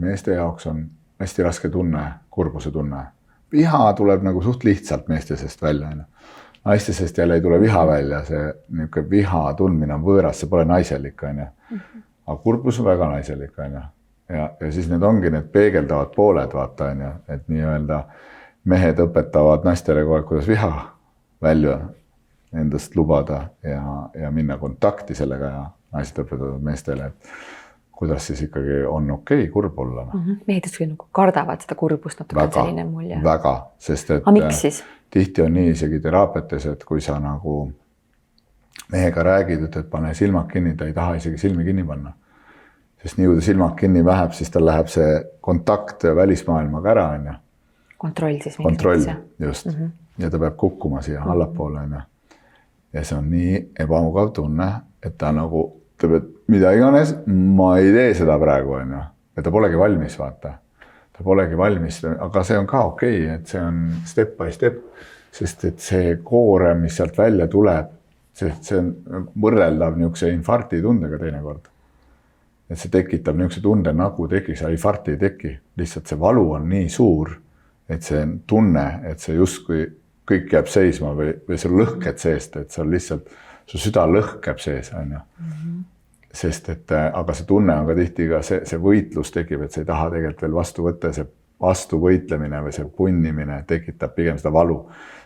meeste jaoks on hästi raske tunne, kurbuse tunne. Viha tuleb nagu suht lihtsalt meeste seest välja. Naiste seest jälle ei tule viha välja, see niisugune viha tundmine on võõras, see pole naiselik. Aga kurbus on väga naiselik. Ja siis need ongi need peegeldavad pooled, vaata, et nii-öelda mehed õpetavad naistele kogu aeg, kuidas viha välja endast lubada ja minna kontakti sellega ja naised õpetavad meestele, et kuidas siis ikkagi on okei kurb olla. Mehed nagu kardavad seda kurbust, natuke on selline mulje. Väga, sest et miks siis? Tihti on nii isegi teraapiates, et kui sa nagu mehega räägid, et pane silmad kinni, ta ei taha isegi silmi kinni panna. Sest nii kui ta silmad kinni väheb, siis tal läheb see kontakt välismaailmaga ära. Kontroll siis. Kontroll, just. Ja ta peab kukkuma siia allapoole. Ja see on nii ebamugav tunne, et ta nagu ütleb, et mida iganes, ma ei tee seda praegu. Ja ta polegi valmis, vaata. Ta polegi valmis, aga see on ka okei, et see on step by step, sest et see koore, mis sealt välja tuleb, see on võrreldav niisuguse infarkti tundega teinekord. Et see tekitab niisuguse tunde, nagu tekiks, aga infarkti ei teki. Lihtsalt see valu on nii suur, et see tunne, et see justkui kõik jääb seisma või sa lõhked seest, et see on lihtsalt, su süda lõhkeb sees. Sest et, aga see tunne on ka tihti ka see võitlus tekib, et sa ei taha tegelikult veel vastu võtta, see vastu võitlemine või see punnimine tekitab pigem seda valu.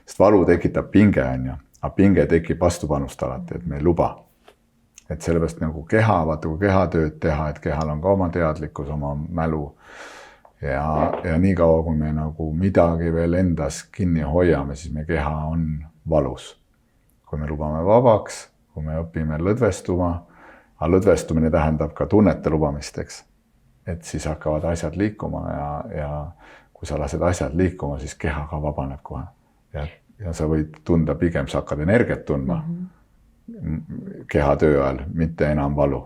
Sest valu tekitab pinge, aga pinge tekib vastupanust alati, et me ei luba. Et sellepärast nagu keha, vaata kui kehatööd teha, et kehal on ka oma teadlikkus, oma mälu. Ja nii kaua, kui me nagu midagi veel endas kinni hoiame, siis me keha on valus. Kui me lubame vabaks, kui me õpime lõdvestuma, aga lõdvestumine tähendab ka tunnete lubamisteks. Et siis hakkavad asjad liikuma ja kui sa lased asjad liikuma, siis keha ka vabaneb kohe. Ja sa võid tunda pigem, sa hakkad energiat tundma keha töö ajal, mitte enam valu.